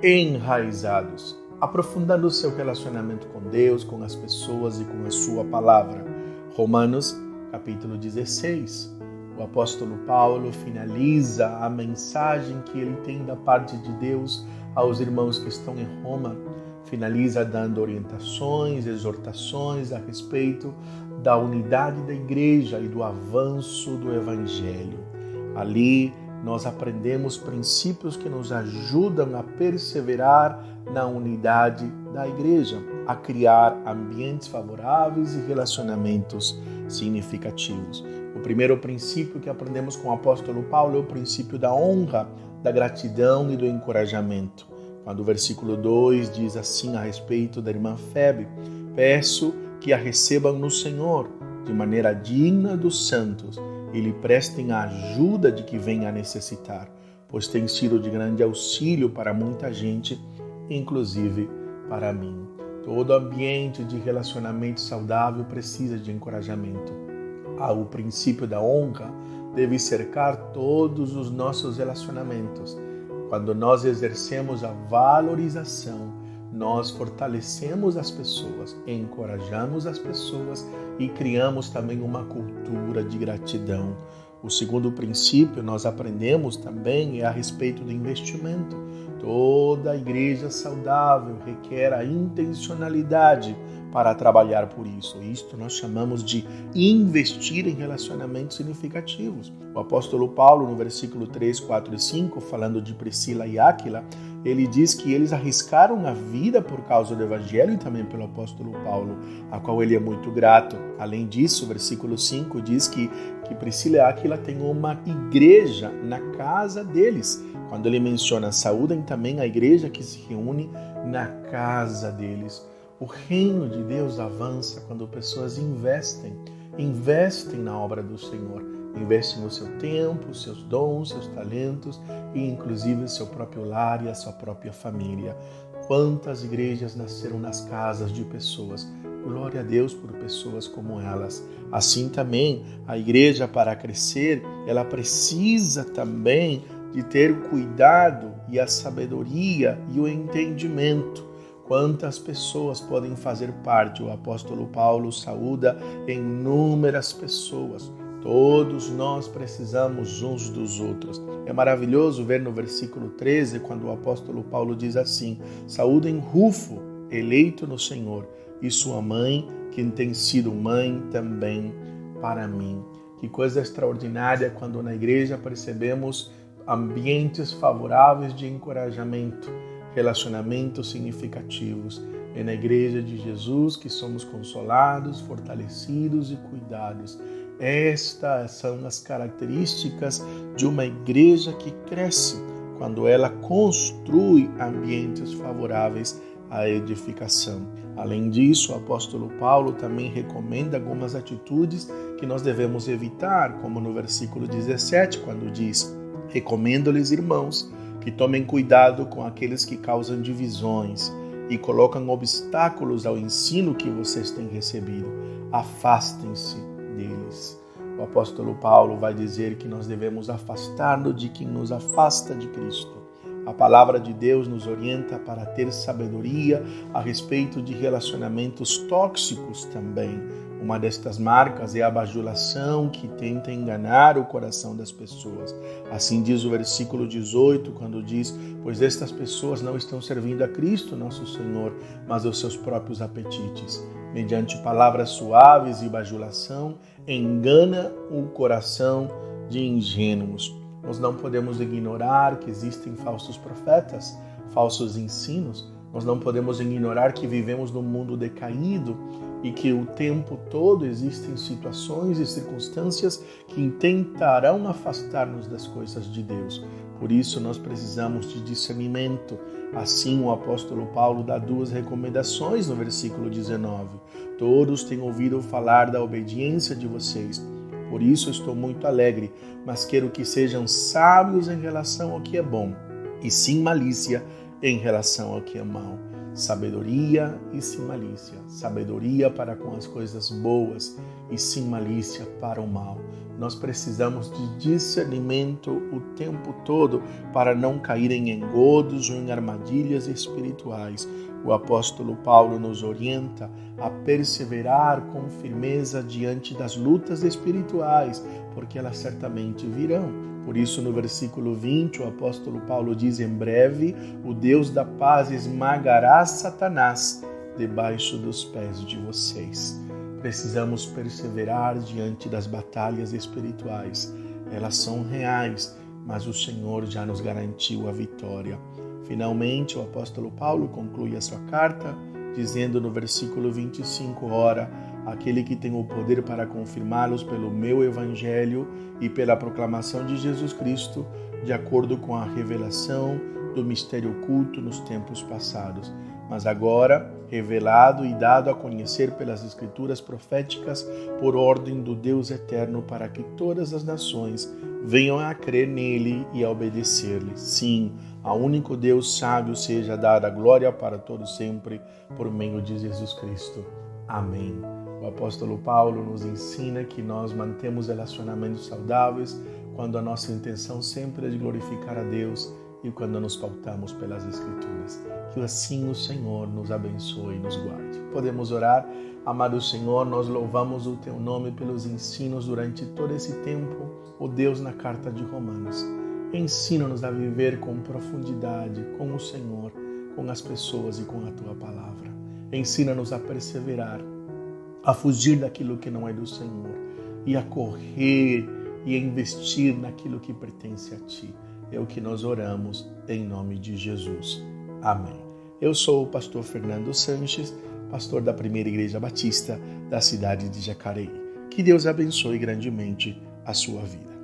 enraizados, aprofundando o seu relacionamento com Deus, com as pessoas e com a sua palavra. Romanos, capítulo 16. O apóstolo Paulo finaliza a mensagem que ele tem da parte de Deus aos irmãos que estão em Roma. Finaliza dando orientações, exortações a respeito da unidade da igreja e do avanço do evangelho. Ali nós aprendemos princípios que nos ajudam a perseverar na unidade da igreja, a criar ambientes favoráveis e relacionamentos significativos. O primeiro princípio que aprendemos com o apóstolo Paulo é o princípio da honra, da gratidão e do encorajamento. Quando o versículo 2 diz assim a respeito da irmã Febe: peço que a recebam no Senhor de maneira digna dos santos e lhe prestem a ajuda de que venha a necessitar, pois tem sido de grande auxílio para muita gente, inclusive para mim. Todo ambiente de relacionamento saudável precisa de encorajamento. O princípio da honra deve cercar todos os nossos relacionamentos. Quando nós exercemos a valorização, nós fortalecemos as pessoas, encorajamos as pessoas e criamos também uma cultura de gratidão. O segundo princípio nós aprendemos também é a respeito do investimento. Toda igreja saudável requer a intencionalidade para trabalhar por isso. Isto nós chamamos de investir em relacionamentos significativos. O apóstolo Paulo, no versículo 3, 4 e 5, falando de Priscila e Áquila, ele diz que eles arriscaram a vida por causa do evangelho e também pelo apóstolo Paulo, a qual ele é muito grato. Além disso, o versículo 5 diz que Priscila e Áquila têm uma igreja na casa deles. Quando ele menciona saúdem também a igreja que se reúne na casa deles. O reino de Deus avança quando pessoas investem na obra do Senhor. Investem o seu tempo, os seus dons, seus talentos e inclusive o seu próprio lar e a sua própria família. Quantas igrejas nasceram nas casas de pessoas. Glória a Deus por pessoas como elas. Assim também, a igreja, para crescer, ela precisa também de ter o cuidado e a sabedoria e o entendimento. Quantas pessoas podem fazer parte? O apóstolo Paulo saúda inúmeras pessoas. Todos nós precisamos uns dos outros. É maravilhoso ver no versículo 13, quando o apóstolo Paulo diz assim: saúdem Rufo, eleito no Senhor, e sua mãe, que tem sido mãe também para mim. Que coisa extraordinária quando na igreja percebemos ambientes favoráveis de encorajamento, relacionamentos significativos. É na igreja de Jesus que somos consolados, fortalecidos e cuidados. Estas são as características de uma igreja que cresce, quando ela constrói ambientes favoráveis à edificação. Além disso, o apóstolo Paulo também recomenda algumas atitudes que nós devemos evitar, como no versículo 17, quando diz: recomendo-lhes, irmãos, que tomem cuidado com aqueles que causam divisões e colocam obstáculos ao ensino que vocês têm recebido. Afastem-se deles. O apóstolo Paulo vai dizer que nós devemos afastar-nos de quem nos afasta de Cristo. A palavra de Deus nos orienta para ter sabedoria a respeito de relacionamentos tóxicos também. Uma destas marcas é a bajulação, que tenta enganar o coração das pessoas. Assim diz o versículo 18, quando diz: pois estas pessoas não estão servindo a Cristo, nosso Senhor, mas aos seus próprios apetites. Mediante palavras suaves e bajulação, engana o coração de ingênuos. Nós não podemos ignorar que existem falsos profetas, falsos ensinos. Nós não podemos ignorar que vivemos num mundo decaído e que o tempo todo existem situações e circunstâncias que tentarão afastar-nos das coisas de Deus. Por isso nós precisamos de discernimento. Assim o apóstolo Paulo dá duas recomendações no versículo 19. Todos têm ouvido falar da obediência de vocês. Por isso estou muito alegre, mas quero que sejam sábios em relação ao que é bom e sem malícia em relação ao que é mau. sabedoria e sem malícia, sabedoria para com as coisas boas e sem malícia para o mal. Nós precisamos de discernimento o tempo todo para não cair em engodos ou em armadilhas espirituais. O apóstolo Paulo nos orienta a perseverar com firmeza diante das lutas espirituais, porque elas certamente virão. Por isso, no versículo 20, o apóstolo Paulo diz: em breve, o Deus da paz esmagará Satanás debaixo dos pés de vocês. Precisamos perseverar diante das batalhas espirituais. Elas são reais, mas o Senhor já nos garantiu a vitória. Finalmente, o apóstolo Paulo conclui a sua carta, dizendo no versículo 25, ora, aquele que tem o poder para confirmá-los pelo meu evangelho e pela proclamação de Jesus Cristo, de acordo com a revelação do mistério oculto nos tempos passados, mas agora revelado e dado a conhecer pelas escrituras proféticas por ordem do Deus eterno, para que todas as nações venham a crer nele e a obedecer-lhe. Sim, ao único Deus sábio seja dada a glória para todos sempre, por meio de Jesus Cristo. Amém. O apóstolo Paulo nos ensina que nós mantemos relacionamentos saudáveis quando a nossa intenção sempre é de glorificar a Deus e quando nos pautamos pelas Escrituras. Que assim o Senhor nos abençoe e nos guarde. Podemos orar. Amado Senhor, nós louvamos o Teu nome pelos ensinos durante todo esse tempo, ó Deus, na carta de Romanos. Ensina-nos a viver com profundidade com o Senhor, com as pessoas e com a Tua palavra. Ensina-nos a perseverar, a fugir daquilo que não é do Senhor e a correr e a investir naquilo que pertence a Ti. É o que nós oramos em nome de Jesus. Amém. Eu sou o pastor Fernando Sanches, pastor da Primeira Igreja Batista da cidade de Jacareí. Que Deus abençoe grandemente a sua vida.